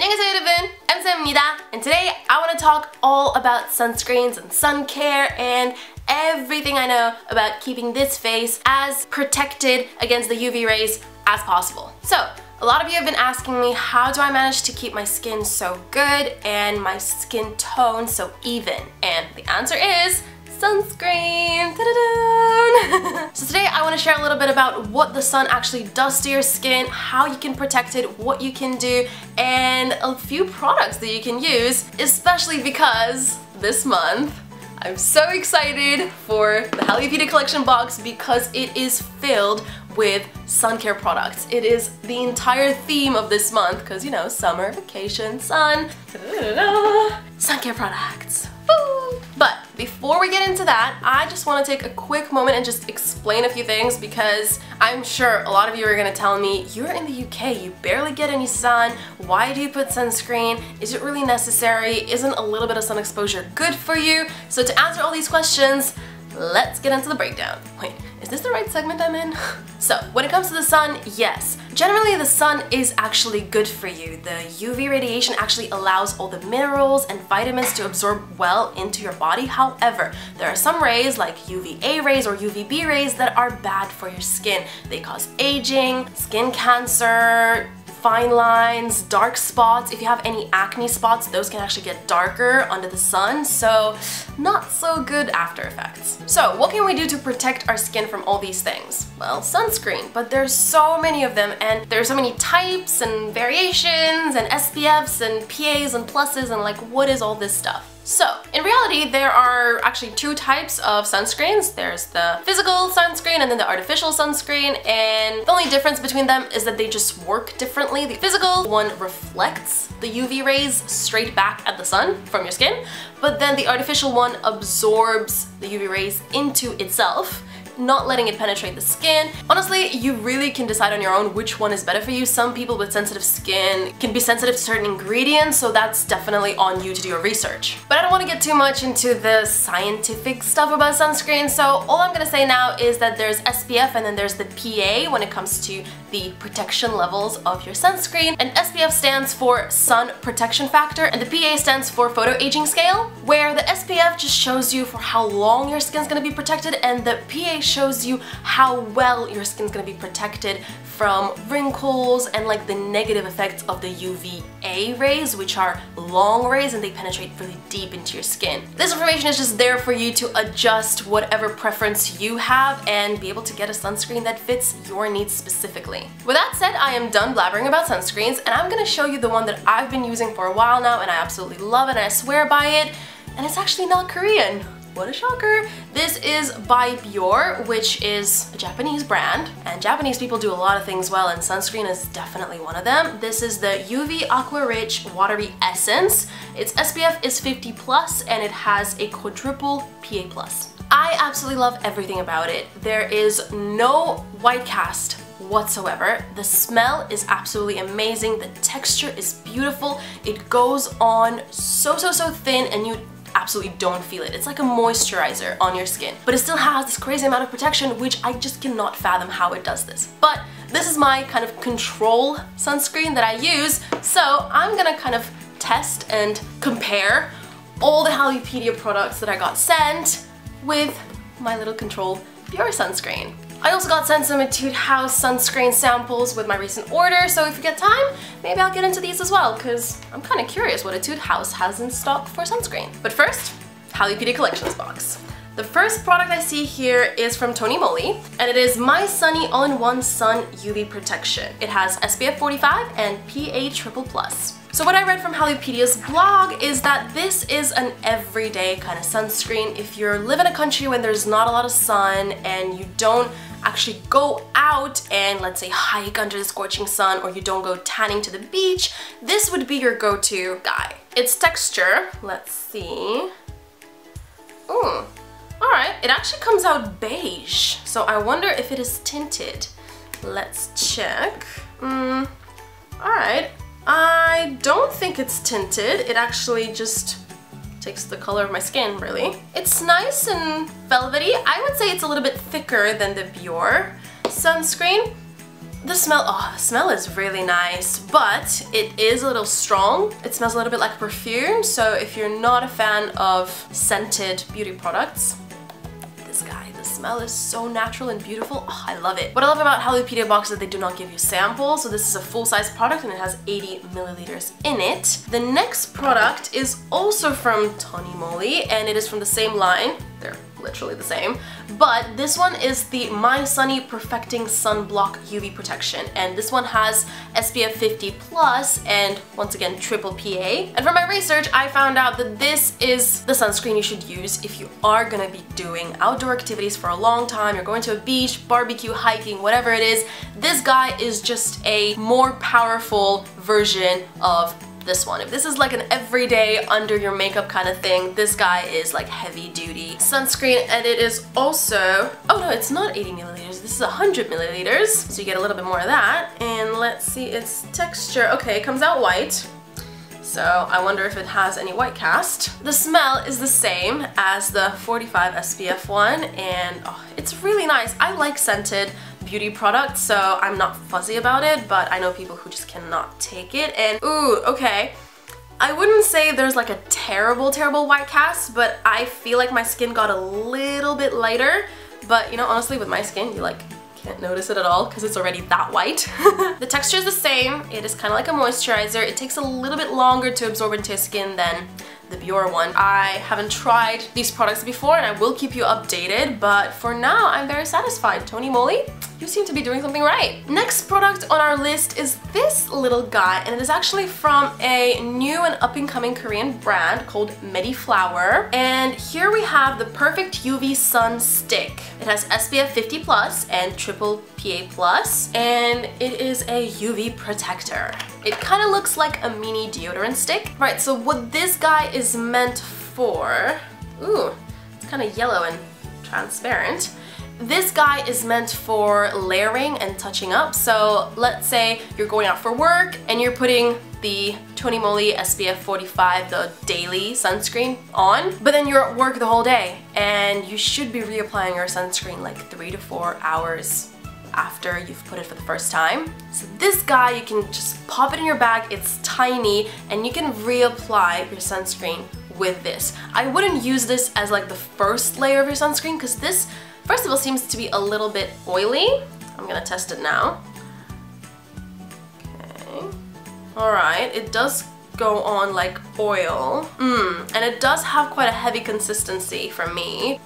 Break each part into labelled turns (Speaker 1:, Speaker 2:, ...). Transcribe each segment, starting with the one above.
Speaker 1: 안녕하세요 여러분, 엠쌤입니다. And today I want to talk all about sunscreens and sun care and everything I know about keeping this face as protected against the UV rays as possible. So, a lot of you have been asking me, how do I manage to keep my skin so good and my skin tone so even? And the answer is sunscreen! Ta-da-da! So today I want to share a little bit about what the sun actually does to your skin, how you can protect it, what you can do, and a few products that you can use, especially because this month I'm so excited for the Hallyupedia collection box because it is filled with sun care products. It is the entire theme of this month because, you know, summer, vacation, sun, sun care products. Woo! But before we get into that, I just want to take a quick moment and just explain a few things because I'm sure a lot of you are going to tell me, you're in the UK, you barely get any sun, why do you put sunscreen? Is it really necessary? Isn't a little bit of sun exposure good for you? So to answer all these questions, let's get into the breakdown. Wait, is this the right segment I'm in? So, when it comes to the sun, yes. Generally, the sun is actually good for you. The UV radiation actually allows all the minerals and vitamins to absorb well into your body. However, there are some rays like UVA rays or UVB rays that are bad for your skin. They cause aging, skin cancer, fine lines, dark spots. If you have any acne spots, those can actually get darker under the sun, so not so good after effects. So what can we do to protect our skin from all these things? Well, sunscreen, but there's so many of them and there's so many types and variations and SPFs and PAs and pluses and like what is all this stuff? So, in reality, there are actually two types of sunscreens. There's the physical sunscreen and then the artificial sunscreen, and the only difference between them is that they just work differently. The physical one reflects the UV rays straight back at the sun from your skin, but then the artificial one absorbs the UV rays into itself, not letting it penetrate the skin. Honestly, you really can decide on your own which one is better for you. Some people with sensitive skin can be sensitive to certain ingredients, so that's definitely on you to do your research. But I don't want to get too much into the scientific stuff about sunscreen, so all I'm gonna say now is that there's SPF and then there's the PA when it comes to the protection levels of your sunscreen. And SPF stands for sun protection factor and the PA stands for photo aging scale, where the SPF just shows you for how long your skin's gonna be protected and the PA shows you how well your skin's gonna be protected from wrinkles and like the negative effects of the UVA rays, which are long rays and they penetrate really deep into your skin. This information is just there for you to adjust whatever preference you have and be able to get a sunscreen that fits your needs specifically. With that said, I am done blabbering about sunscreens and I'm gonna show you the one that I've been using for a while now and I absolutely love it and I swear by it, and it's actually not Korean. What a shocker! This is by Biore, which is a Japanese brand, and Japanese people do a lot of things well, and sunscreen is definitely one of them. This is the UV Aqua Rich Watery Essence. Its SPF is 50+, and it has a quadruple PA+. I absolutely love everything about it. There is no white cast whatsoever. The smell is absolutely amazing. The texture is beautiful. It goes on so thin, and you absolutely don't feel it. It's like a moisturizer on your skin, but it still has this crazy amount of protection, which I just cannot fathom how it does this. But this is my kind of control sunscreen that I use, so I'm gonna kind of test and compare all the Hallyupedia products that I got sent with my little control Biore sunscreen. I also got sent some Etude House sunscreen samples with my recent order, so if you get time, maybe I'll get into these as well, because I'm kind of curious what Etude House has in stock for sunscreen. But first, Hallyupedia Collections box. The first product I see here is from Tonymoly, and it is My Sunny All-in-One Sun UV Protection. It has SPF 45 and PA++. So what I read from Hallyupedia's blog is that this is an everyday kind of sunscreen. If you live in a country when there's not a lot of sun and you don't actually go out and let's say hike under the scorching sun, or you don't go tanning to the beach, this would be your go-to guy. Its texture, let's see. Alright, it actually comes out beige, so I wonder if it is tinted. Let's check. Alright, I don't think it's tinted. It actually just takes the color of my skin, really. It's nice and velvety. I would say it's a little bit thicker than the Biore sunscreen. The smell is really nice, but it is a little strong. It smells a little bit like perfume, so if you're not a fan of scented beauty products, this guy, the smell is so natural and beautiful. Oh, I love it. What I love about Hallyupedia box is that they do not give you samples, so this is a full-size product and it has 80 milliliters in it. The next product is also from Tonymoly, and it is from the same line. They're literally the same, but this one is the My Sunny Perfecting Sunblock UV Protection, and this one has SPF 50 plus and once again triple PA. And from my research I found out that this is the sunscreen you should use if you are gonna be doing outdoor activities for a long time. You're going to a beach, barbecue, hiking, whatever it is. This guy is just a more powerful version of this one. If this is like an everyday under your makeup kind of thing, this guy is like heavy duty sunscreen. And it is also, oh no, it's not 80 milliliters, this is 100 milliliters, so you get a little bit more of that. And let's see its texture. Okay, it comes out white, so I wonder if it has any white cast. The smell is the same as the 45 SPF one, and oh, it's really nice. I like scented beauty products, so I'm not fuzzy about it, but I know people who just cannot take it. And ooh, okay, I wouldn't say there's like a terrible white cast, but I feel like my skin got a little bit lighter. But you know, honestly, with my skin, you like can't notice it at all because it's already that white. The texture is the same. It is kind of like a moisturizer. It takes a little bit longer to absorb into your skin than the Biore one. I haven't tried these products before and I will keep you updated, but for now I'm very satisfied. Tonymoly, you seem to be doing something right. Next product on our list is this little guy, and it is actually from a new and up-and-coming Korean brand called Medi Flower. And here we have the Perfect UV Sun Stick. It has SPF 50 plus and triple PA plus, and it is a UV protector. It kind of looks like a mini deodorant stick. Right, so what this guy is meant for, ooh, it's kind of yellow and transparent. This guy is meant for layering and touching up. So let's say you're going out for work and you're putting the Tonymoly SPF 45, the daily sunscreen on, but then you're at work the whole day and you should be reapplying your sunscreen like 3 to 4 hours after you've put it for the first time. So this guy, you can just pop it in your bag, it's tiny, and you can reapply your sunscreen with this. I wouldn't use this as like the first layer of your sunscreen because this, first of all, seems to be a little bit oily. I'm gonna test it now. Okay. Alright, it does go on like oil. And it does have quite a heavy consistency for me.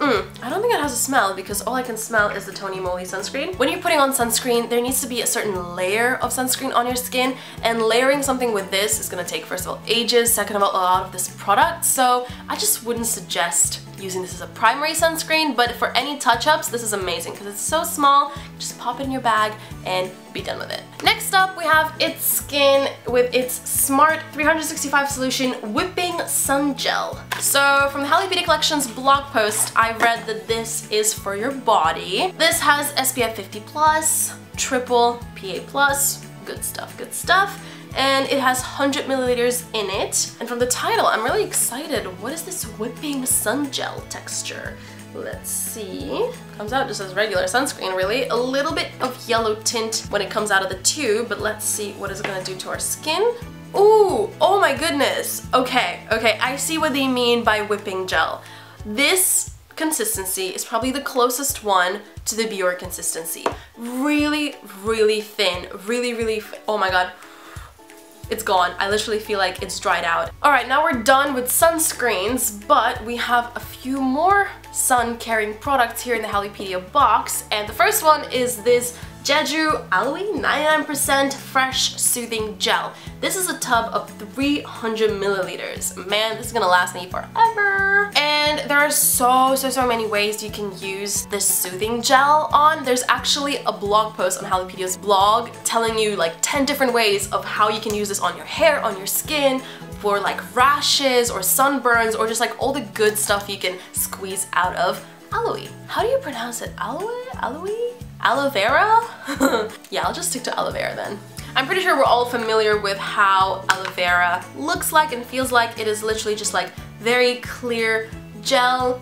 Speaker 1: I don't think it has a smell because all I can smell is the Tonymoly sunscreen. When you're putting on sunscreen, there needs to be a certain layer of sunscreen on your skin, and layering something with this is gonna take, first of all, ages, second of all, a lot of this product, so I just wouldn't suggest using this as a primary sunscreen, but for any touch-ups, this is amazing because it's so small. Just pop it in your bag and be done with it. Next up, we have It's Skin with its Smart 365 Solution Whipping Sun Gel. So from the Hallyupedia Collection's blog post, I read that this is for your body. This has SPF 50 plus, triple PA plus, good stuff, good stuff. And it has 100 milliliters in it. And from the title, I'm really excited. What is this whipping sun gel texture? Let's see. Comes out just as regular sunscreen, really. A little bit of yellow tint when it comes out of the tube, but let's see what is it gonna do to our skin. Ooh, oh my goodness. Okay, I see what they mean by whipping gel. This consistency is probably the closest one to the Biore consistency. Really, really thin. Really, oh my god. It's gone. I literally feel like it's dried out. Alright, now we're done with sunscreens, but we have a few more sun-caring products here in the Hallyupedia box, and the first one is this Jeju Aloe 99% Fresh Soothing Gel. This is a tub of 300 milliliters. Man, this is gonna last me forever. And there are so many ways you can use this soothing gel on. There's actually a blog post on Hallyupedia's blog telling you like 10 different ways of how you can use this on your hair, on your skin, for like rashes or sunburns, or just like all the good stuff you can squeeze out of aloe. How do you pronounce it? Aloe? Aloe? Aloe Vera? Yeah, I'll just stick to aloe vera then. I'm pretty sure we're all familiar with how aloe vera looks like and feels like. It is literally just like very clear gel.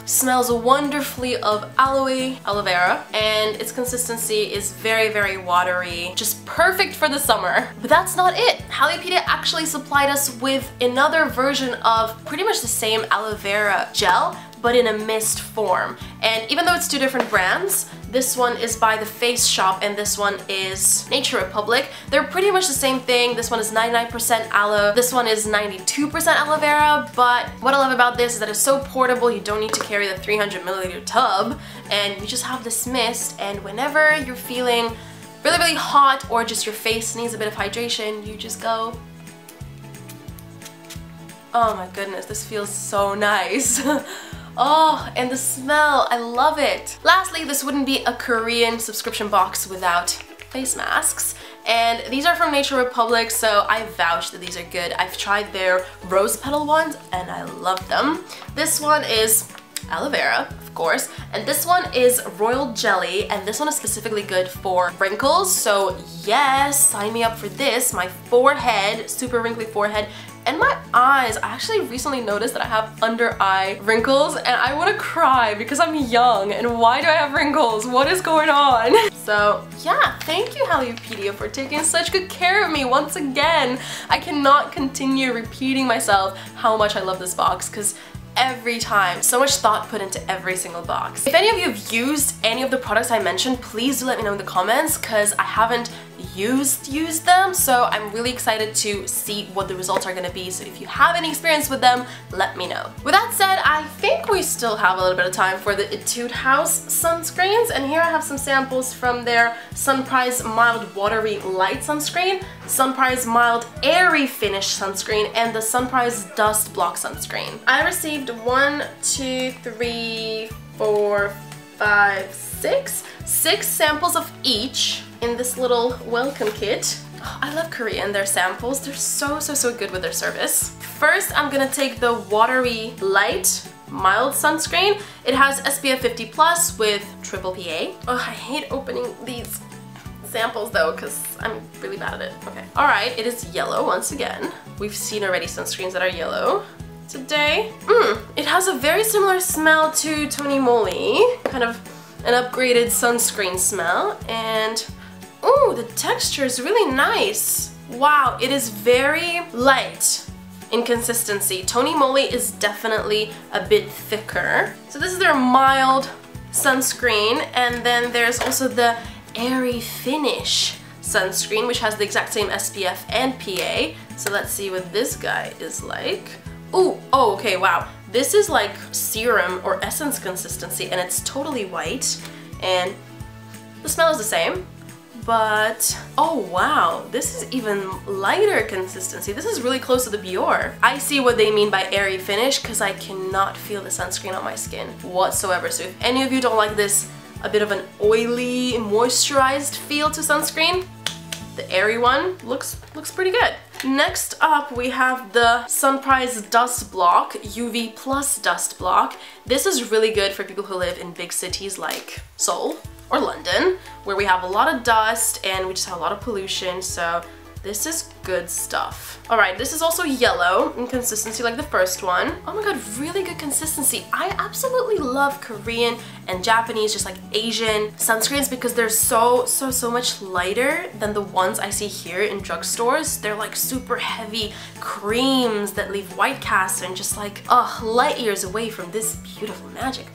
Speaker 1: smells wonderfully of aloe vera, and its consistency is very, very watery, just perfect for the summer. But that's not it. Hallyupedia actually supplied us with another version of pretty much the same aloe vera gel, but in a mist form. And even though it's two different brands, this one is by The Face Shop and this one is Nature Republic, they're pretty much the same thing. This one is 99% aloe, this one is 92% aloe vera, but what I love about this is that it's so portable. You don't need to carry the 300ml tub, and you just have this mist, and whenever you're feeling really, really hot or just your face needs a bit of hydration, you just go. Oh my goodness, this feels so nice. Oh, and the smell, I love it. Lastly, this wouldn't be a Korean subscription box without face masks. And these are from Nature Republic, so I vouch that these are good. I've tried their rose petal ones and I love them. This one is aloe vera, of course, and this one is royal jelly, and this one is specifically good for wrinkles. So yes, sign me up for this. My forehead, super wrinkly forehead, and my eyes. I actually recently noticed that I have under eye wrinkles and I want to cry because I'm young and why do I have wrinkles? What is going on? So yeah, thank you Hallyupedia for taking such good care of me once again. I cannot continue repeating myself how much I love this box because every time, so much thought put into every single box. If any of you have used any of the products I mentioned, please do let me know in the comments because I haven't used them, so I'm really excited to see what the results are gonna be. So if you have any experience with them, let me know. With that said, I think we still have a little bit of time for the Etude House sunscreens, and here I have some samples from their Sunprise Mild Watery Light Sunscreen, Sunprise Mild Airy Finish Sunscreen, and the Sunprise Dust Block Sunscreen. I received 6 samples of each in this little welcome kit. Oh, I love Korea and their samples. They're so good with their service. First, I'm gonna take the Watery Light Mild Sunscreen. It has SPF 50+ with triple PA. Oh, I hate opening these samples though because I'm really bad at it. Okay. Alright, it is yellow once again. We've seen already sunscreens that are yellow today. It has a very similar smell to Tonymoly, kind of an upgraded sunscreen smell, and ooh, the texture is really nice. Wow, it is very light in consistency. Tonymoly is definitely a bit thicker. So this is their mild sunscreen, and then there's also the Airy Finish sunscreen, which has the exact same SPF and PA. So let's see what this guy is like. Ooh, oh, okay, wow. This is like serum or essence consistency, and it's totally white, and the smell is the same, but oh wow, this is even lighter consistency. This is really close to the Biore. I see what they mean by airy finish because I cannot feel the sunscreen on my skin whatsoever. So if any of you don't like this, a bit of an oily, moisturized feel to sunscreen, the airy one looks pretty good. Next up, we have the Sunprise Dust Block, UV Plus Dust Block. This is really good for people who live in big cities like Seoul or London, where we have a lot of dust and we just have a lot of pollution, so this is good stuff. Alright, this is also yellow in consistency like the first one. Oh my god, really good consistency. I absolutely love Korean and Japanese, just like Asian sunscreens because they're so much lighter than the ones I see here in drugstores. They're like super heavy creams that leave white cast and just like, light years away from this beautiful magic.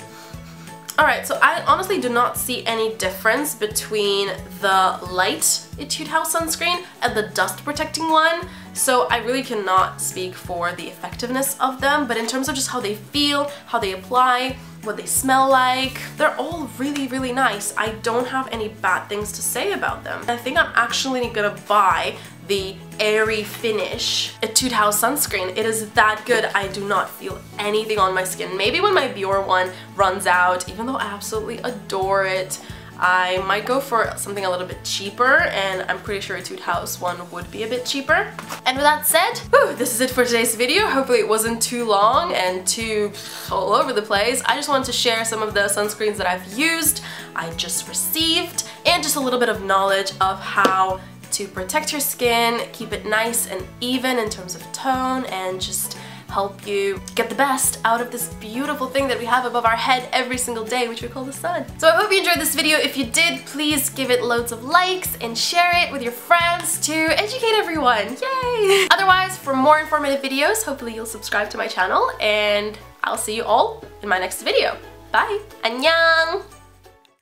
Speaker 1: Alright, so I honestly do not see any difference between the light Etude House sunscreen and the dust protecting one, so I really cannot speak for the effectiveness of them, but in terms of just how they feel, how they apply, what they smell like, they're all really nice. I don't have any bad things to say about them. I think I'm actually gonna buy the Airy Finish Etude House sunscreen. It is that good. I do not feel anything on my skin. Maybe when my Biore one runs out, even though I absolutely adore it, I might go for something a little bit cheaper, and I'm pretty sure Etude House one would be a bit cheaper. And with that said, this is it for today's video. Hopefully it wasn't too long and too all over the place. I just wanted to share some of the sunscreens that I've used, I just received, and just a little bit of knowledge of how to protect your skin, keep it nice and even in terms of tone, and just help you get the best out of this beautiful thing that we have above our head every single day, which we call the sun. So I hope you enjoyed this video. If you did, please give it loads of likes and share it with your friends to educate everyone. Yay! Otherwise, for more informative videos, hopefully you'll subscribe to my channel, and I'll see you all in my next video. Bye! 안녕!